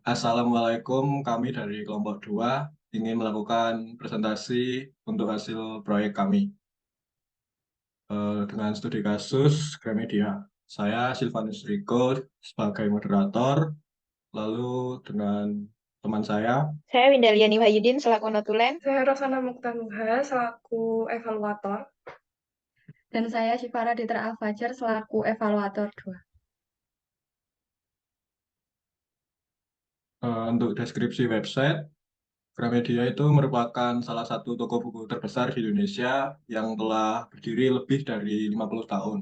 Assalamualaikum, kami dari kelompok 2 ingin melakukan presentasi untuk hasil proyek kami dengan studi kasus Gramedia. Saya Silvanus Riko sebagai moderator, lalu dengan teman saya. Saya Windaliani Wahyudin selaku notulen. Saya Rosana Muktanuha selaku evaluator. Dan saya Syifara Ditra Al-Fajar selaku evaluator 2. Untuk deskripsi website, Gramedia itu merupakan salah satu toko buku terbesar di Indonesia yang telah berdiri lebih dari 50 tahun.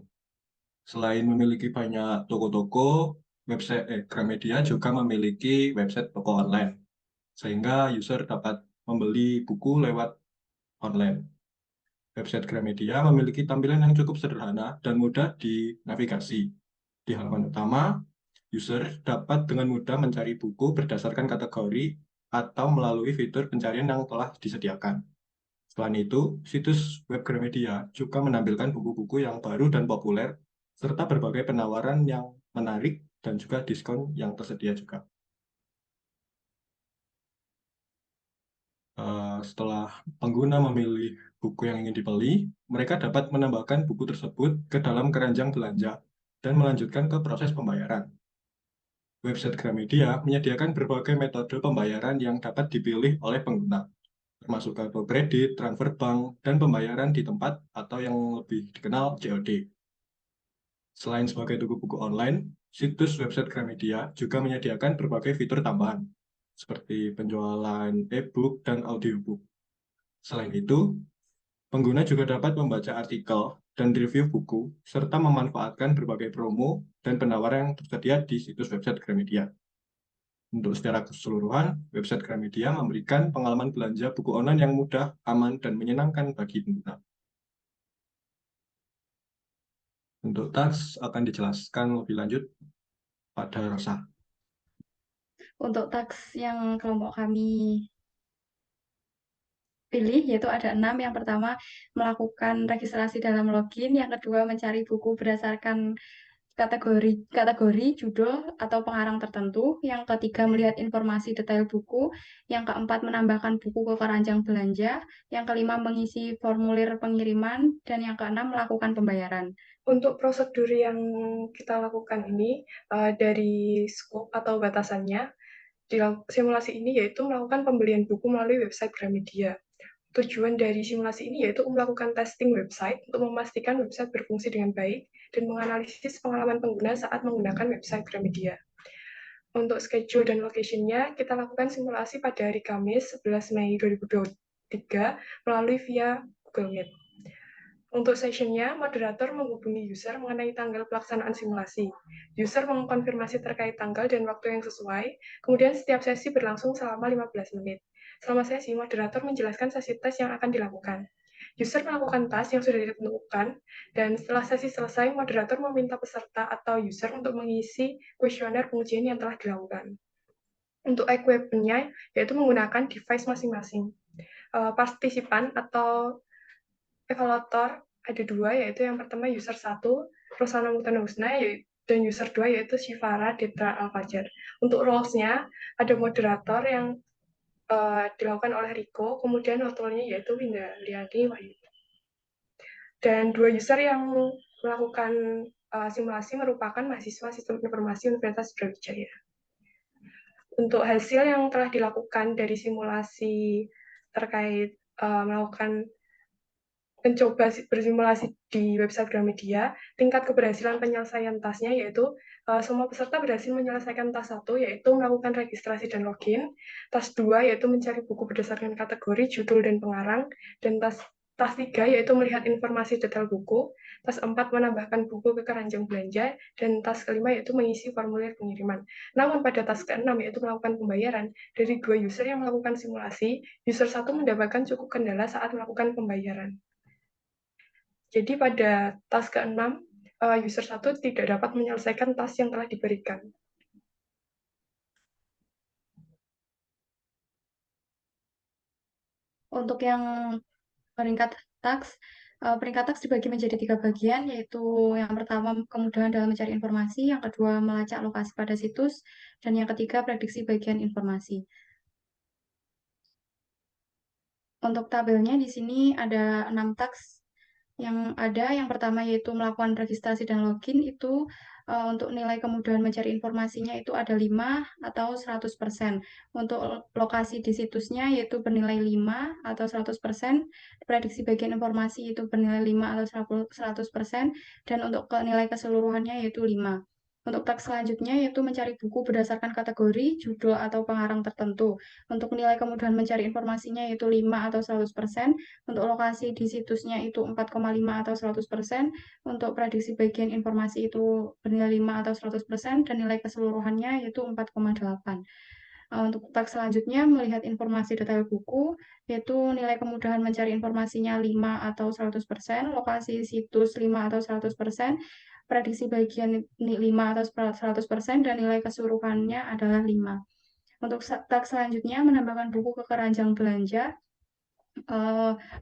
Selain memiliki banyak toko-toko, website Gramedia juga memiliki website toko online, sehingga user dapat membeli buku lewat online. Website Gramedia memiliki tampilan yang cukup sederhana dan mudah dinavigasi. Di halaman utama, user dapat dengan mudah mencari buku berdasarkan kategori atau melalui fitur pencarian yang telah disediakan. Selain itu, situs web Gramedia juga menampilkan buku-buku yang baru dan populer, serta berbagai penawaran yang menarik dan juga diskon yang tersedia juga. Setelah pengguna memilih buku yang ingin dibeli, mereka dapat menambahkan buku tersebut ke dalam keranjang belanja dan melanjutkan ke proses pembayaran. Website Gramedia menyediakan berbagai metode pembayaran yang dapat dipilih oleh pengguna, termasuk kartu kredit, transfer bank, dan pembayaran di tempat atau yang lebih dikenal COD. Selain sebagai toko buku online, situs website Gramedia juga menyediakan berbagai fitur tambahan, seperti penjualan e-book dan audiobook. Selain itu, pengguna juga dapat membaca artikel dan review buku, serta memanfaatkan berbagai promo dan penawaran yang tersedia di situs website Gramedia. Untuk secara keseluruhan, website Gramedia memberikan pengalaman belanja buku online yang mudah, aman, dan menyenangkan bagi pengguna. Untuk taks akan dijelaskan lebih lanjut pada Rosa. Untuk taks yang kelompok kami pilih yaitu ada 6. Yang pertama melakukan registrasi dalam login, yang kedua mencari buku berdasarkan kategori judul atau pengarang tertentu, yang ketiga melihat informasi detail buku, yang keempat menambahkan buku ke keranjang belanja, yang kelima mengisi formulir pengiriman, dan yang keenam melakukan pembayaran. Untuk prosedur yang kita lakukan ini dari skop atau batasannya, di simulasi ini yaitu melakukan pembelian buku melalui website Gramedia. Tujuan dari simulasi ini yaitu melakukan testing website untuk memastikan website berfungsi dengan baik dan menganalisis pengalaman pengguna saat menggunakan website Gramedia. Untuk schedule dan location-nya, kita lakukan simulasi pada hari Kamis 11 Mei 2023 melalui via Google Meet. Untuk sessionnya, moderator menghubungi user mengenai tanggal pelaksanaan simulasi. User mengkonfirmasi terkait tanggal dan waktu yang sesuai, kemudian setiap sesi berlangsung selama 15 menit. Selama sesi, moderator menjelaskan sesi tes yang akan dilakukan. User melakukan task yang sudah ditentukan, dan setelah sesi selesai, moderator meminta peserta atau user untuk mengisi kuesioner pengujian yang telah dilakukan. Untuk equipment-nya, yaitu menggunakan device masing-masing. Partisipan atau evaluator ada 2, yaitu yang pertama user 1, Rosana Muktanuhusna, dan user 2 yaitu Syifara Ditra Al-Fajar. Untuk roles-nya ada moderator yang dilakukan oleh Riko, kemudian notulnya yaitu Windaliani Wahyu. Dan 2 user yang melakukan simulasi merupakan mahasiswa Sistem Informasi Universitas Brawijaya. Untuk hasil yang telah dilakukan dari simulasi terkait melakukan mencoba bersimulasi di website Gramedia, tingkat keberhasilan penyelesaian tasnya yaitu semua peserta berhasil menyelesaikan tas 1, yaitu melakukan registrasi dan login, tas 2 yaitu mencari buku berdasarkan kategori, judul, dan pengarang, dan tas 3 yaitu melihat informasi detail buku, tas 4 menambahkan buku ke keranjang belanja, dan tas kelima yaitu mengisi formulir pengiriman. Namun pada tas ke-6 yaitu melakukan pembayaran, dari 2 user yang melakukan simulasi, user 1 mendapatkan cukup kendala saat melakukan pembayaran. Jadi pada tas ke-6, user 1 tidak dapat menyelesaikan tas yang telah diberikan. Untuk yang peringkat taks, Peringkat taks dibagi menjadi 3 bagian, yaitu yang pertama kemudahan dalam mencari informasi, yang kedua melacak lokasi pada situs, dan yang ketiga prediksi bagian informasi. Untuk tabelnya di sini ada 6 taks yang ada. Yang pertama yaitu melakukan registrasi dan login, itu untuk nilai kemudahan mencari informasinya itu ada 5 atau 100%. Untuk lokasi di situsnya yaitu bernilai 5 atau 100%, prediksi bagian informasi itu bernilai 5 atau 100%, dan untuk nilai keseluruhannya yaitu 5. Untuk teks selanjutnya yaitu mencari buku berdasarkan kategori, judul, atau pengarang tertentu. Untuk nilai kemudahan mencari informasinya yaitu 5 atau 100%, untuk lokasi di situsnya itu 4,5 atau 100%, untuk prediksi bagian informasi itu bernilai 5 atau 100%, dan nilai keseluruhannya yaitu 4,8. Untuk teks selanjutnya melihat informasi detail buku, yaitu nilai kemudahan mencari informasinya 5 atau 100%, lokasi situs 5 atau 100%, prediksi bagian 5 atau 100%, dan nilai keseluruhannya adalah 5. Untuk teks selanjutnya menambahkan buku ke keranjang belanja,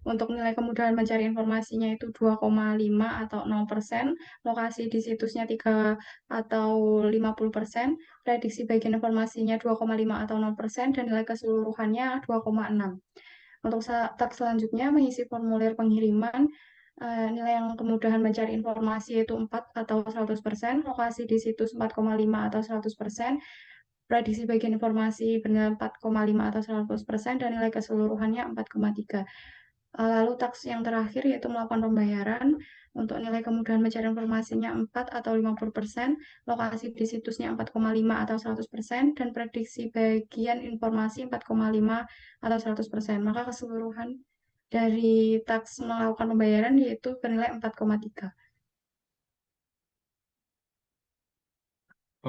untuk nilai kemudahan mencari informasinya itu 2,5 atau 0%, lokasi di situsnya 3 atau 50%, prediksi bagian informasinya 2,5 atau 0%, dan nilai keseluruhannya 2,6. Untuk teks selanjutnya mengisi formulir pengiriman, nilai yang kemudahan mencari informasi itu 4 atau 100%, lokasi di situs 4,5 atau 100%, prediksi bagian informasi bernilai 4,5 atau 100%, dan nilai keseluruhannya 4,3. Lalu taks yang terakhir yaitu melakukan pembayaran, untuk nilai kemudahan mencari informasinya 4 atau 50%, lokasi di situsnya 4,5 atau 100%, dan prediksi bagian informasi 4,5 atau 100%. Maka keseluruhan dari taks melakukan pembayaran yaitu bernilai 4,3.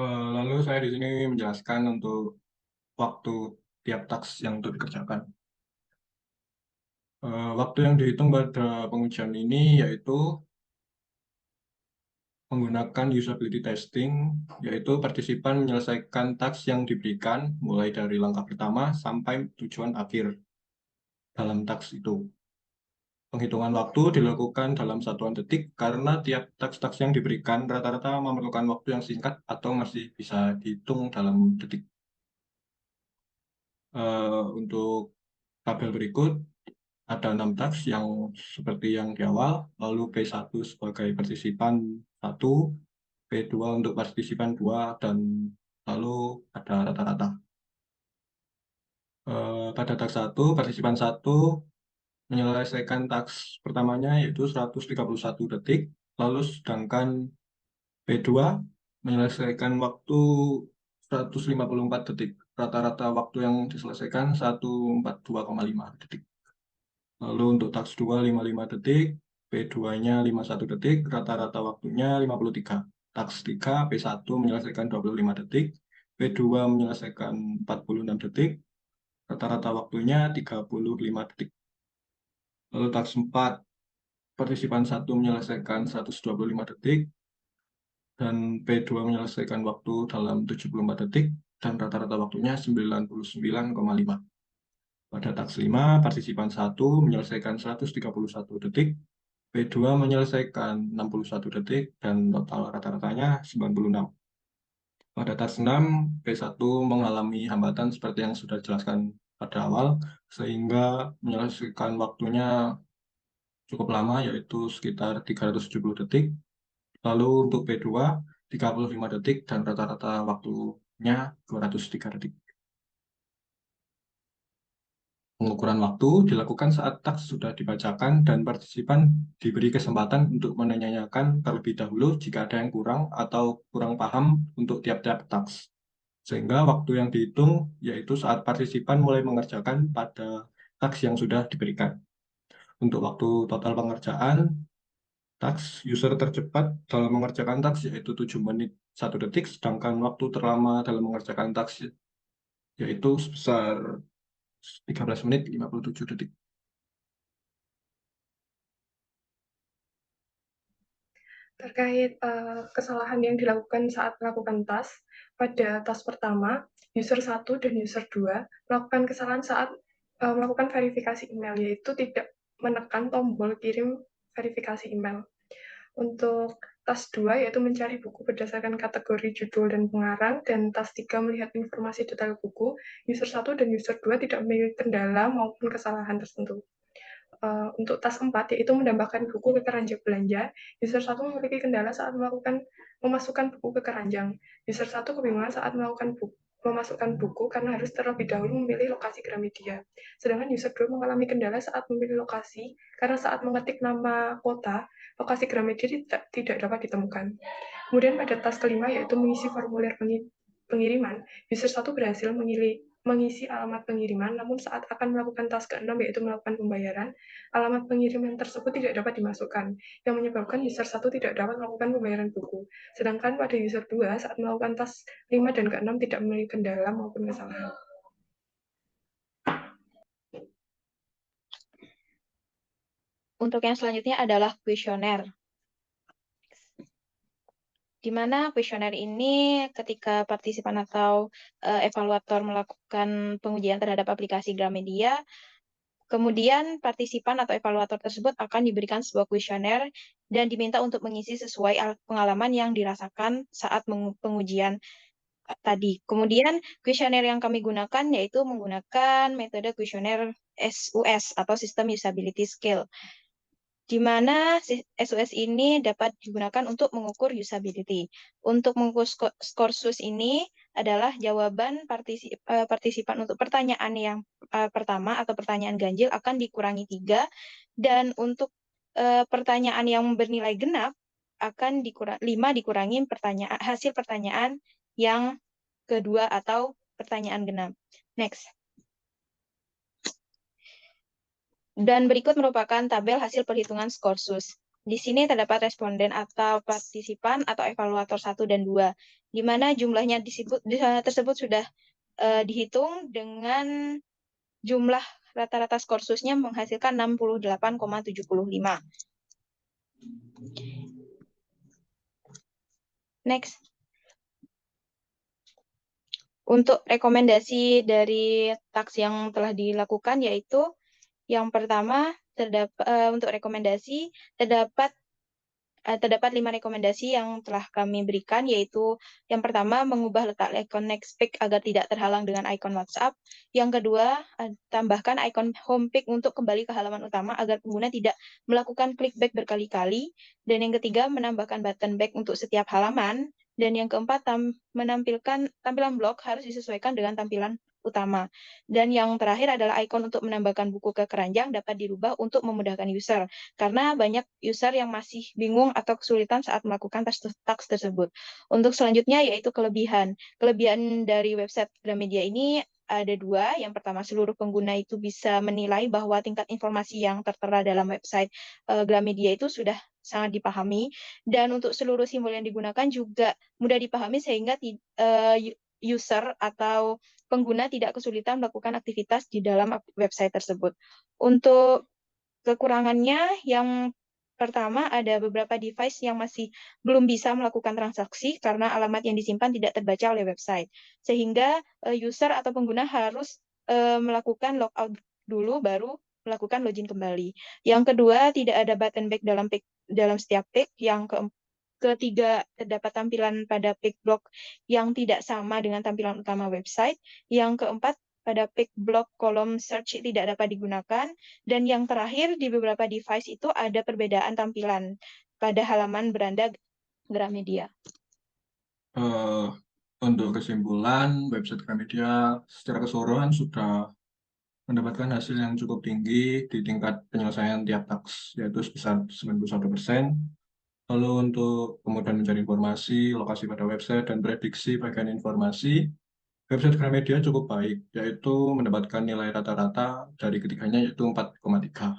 Lalu saya di sini menjelaskan untuk waktu tiap taks yang untuk dikerjakan. Waktu yang dihitung pada pengujian ini yaitu menggunakan usability testing, yaitu partisipan menyelesaikan taks yang diberikan mulai dari langkah pertama sampai tujuan akhir dalam taks itu. Penghitungan waktu dilakukan dalam satuan detik karena tiap taks-taks yang diberikan rata-rata memerlukan waktu yang singkat atau masih bisa dihitung dalam detik. Untuk tabel berikut ada 6 taks yang seperti yang di awal, lalu P1 sebagai partisipan 1, P2 untuk partisipan 2, dan lalu ada rata-rata. Pada taks 1, partisipan 1 menyelesaikan taks pertamanya yaitu 131 detik, lalu sedangkan P2 menyelesaikan waktu 154 detik. Rata-rata waktu yang diselesaikan 142,5 detik. Lalu untuk taks 2 55 detik, P2-nya 51 detik, rata-rata waktunya 53. Taks 3 P1 menyelesaikan 25 detik, P2 menyelesaikan 46 detik, rata-rata waktunya 35 detik. Lalu taks 4 partisipan 1 menyelesaikan 125 detik, dan P2 menyelesaikan waktu dalam 74 detik, dan rata-rata waktunya 99,5. Pada taks 5, partisipan 1 menyelesaikan 131 detik, P2 menyelesaikan 61 detik, dan total rata-ratanya 96. Pada taks 6, P1 mengalami hambatan seperti yang sudah dijelaskan pada awal, sehingga menyelesaikan waktunya cukup lama, yaitu sekitar 370 detik. Lalu untuk P2, 35 detik, dan rata-rata waktunya 203 detik. Pengukuran waktu dilakukan saat taks sudah dibacakan dan partisipan diberi kesempatan untuk menanyakan terlebih dahulu jika ada yang kurang atau kurang paham untuk tiap-tiap taks. Sehingga waktu yang dihitung yaitu saat partisipan mulai mengerjakan pada taks yang sudah diberikan. Untuk waktu total pengerjaan, taks user tercepat dalam mengerjakan taks yaitu 7 menit 1 detik, sedangkan waktu terlama dalam mengerjakan taks yaitu sebesar 13 menit 57 detik. Terkait kesalahan yang dilakukan saat melakukan task, pada task pertama, user 1 dan user 2 melakukan kesalahan saat melakukan verifikasi email, yaitu tidak menekan tombol kirim verifikasi email. Untuk task 2 yaitu mencari buku berdasarkan kategori judul dan pengarang, dan task 3 melihat informasi detail buku, user 1 dan user 2 tidak memiliki kendala maupun kesalahan tertentu. Untuk task 4 yaitu menambahkan buku ke keranjang belanja, user 1 memiliki kendala saat memasukkan buku ke keranjang. User 1 kebingungan saat memasukkan buku karena harus terlebih dahulu memilih lokasi Gramedia. Sedangkan user 2 mengalami kendala saat memilih lokasi karena saat mengetik nama kota, lokasi Gramedia tidak dapat ditemukan. Kemudian pada task kelima yaitu mengisi formulir pengiriman, user 1 berhasil mengisi alamat pengiriman, namun saat akan melakukan task ke-6 yaitu melakukan pembayaran, alamat pengiriman tersebut tidak dapat dimasukkan, yang menyebabkan user 1 tidak dapat melakukan pembayaran buku. Sedangkan pada user 2 saat melakukan task 5 dan ke-6 tidak memiliki kendala maupun kesalahan. Untuk yang selanjutnya adalah kuesioner. Di mana kuesioner ini ketika partisipan atau evaluator melakukan pengujian terhadap aplikasi Gramedia, kemudian partisipan atau evaluator tersebut akan diberikan sebuah kuesioner dan diminta untuk mengisi sesuai pengalaman yang dirasakan saat pengujian tadi. Kemudian kuesioner yang kami gunakan yaitu menggunakan metode kuesioner SUS atau System Usability Scale, di mana SUS ini dapat digunakan untuk mengukur usability. Untuk mengukur skor SUS ini adalah jawaban partisipan untuk pertanyaan yang pertama atau pertanyaan ganjil akan dikurangi 3, dan untuk pertanyaan yang bernilai genap akan 5 dikurangi hasil pertanyaan yang kedua atau pertanyaan genap. Next. Dan berikut merupakan tabel hasil perhitungan skor SUS. Di sini terdapat responden atau partisipan atau evaluator 1 dan 2, di mana jumlahnya tersebut sudah dihitung dengan jumlah rata-rata skor SUS-nya menghasilkan 68,75. Next. Untuk rekomendasi dari task yang telah dilakukan yaitu yang pertama, untuk rekomendasi terdapat 5 rekomendasi yang telah kami berikan, yaitu yang pertama, mengubah letak ikon Nextpick agar tidak terhalang dengan ikon WhatsApp. Yang kedua, tambahkan ikon Homepage untuk kembali ke halaman utama agar pengguna tidak melakukan klik back berkali-kali. Dan yang ketiga, menambahkan button back untuk setiap halaman. Dan yang keempat, tampilan blog harus disesuaikan dengan tampilan utama. Dan yang terakhir adalah ikon untuk menambahkan buku ke keranjang dapat dirubah untuk memudahkan user, karena banyak user yang masih bingung atau kesulitan saat melakukan task tersebut. Untuk selanjutnya yaitu kelebihan. Kelebihan dari website Gramedia ini ada 2. Yang pertama, seluruh pengguna itu bisa menilai bahwa tingkat informasi yang tertera dalam website Gramedia itu sudah sangat dipahami, dan untuk seluruh simbol yang digunakan juga mudah dipahami sehingga user atau pengguna tidak kesulitan melakukan aktivitas di dalam website tersebut. Untuk kekurangannya, yang pertama ada beberapa device yang masih belum bisa melakukan transaksi karena alamat yang disimpan tidak terbaca oleh website, sehingga user atau pengguna harus melakukan logout dulu baru melakukan login kembali. Yang kedua, tidak ada button back dalam setiap page. Yang ketiga, terdapat tampilan pada page block yang tidak sama dengan tampilan utama website. Yang keempat, pada page block kolom search tidak dapat digunakan. Dan yang terakhir, di beberapa device itu ada perbedaan tampilan pada halaman beranda Gramedia. Untuk kesimpulan, website Gramedia secara keseluruhan sudah mendapatkan hasil yang cukup tinggi di tingkat penyelesaian tiap task, yaitu sebesar 91%. Lalu untuk kemudian mencari informasi, lokasi pada website, dan prediksi bagian informasi, website Gramedia cukup baik, yaitu mendapatkan nilai rata-rata dari ketiganya yaitu 4,3.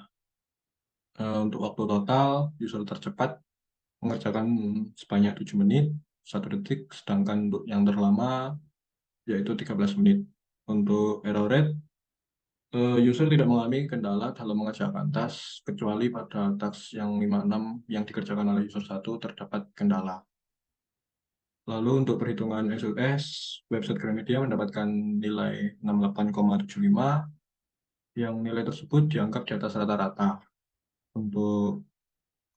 Untuk waktu total, user tercepat mengerjakan sebanyak 7 menit, 1 detik, sedangkan untuk yang terlama yaitu 13 menit. Untuk error rate, user tidak mengalami kendala dalam mengerjakan task, kecuali pada task yang 56 yang dikerjakan oleh user 1 terdapat kendala. Lalu untuk perhitungan SUS, website Gramedia mendapatkan nilai 68,75, yang nilai tersebut dianggap di atas rata-rata. Untuk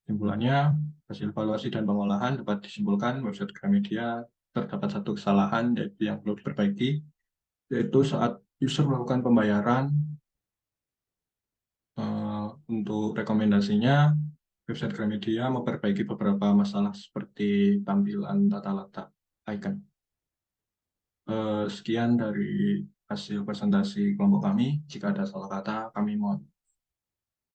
Kesimpulannya, hasil evaluasi dan pengolahan dapat disimpulkan website Gramedia terdapat satu kesalahan yaitu yang perlu diperbaiki, yaitu saat user melakukan pembayaran. Untuk rekomendasinya, website Gramedia memperbaiki beberapa masalah seperti tampilan tata letak icon. Sekian dari hasil presentasi kelompok kami. Jika ada salah kata, kami mohon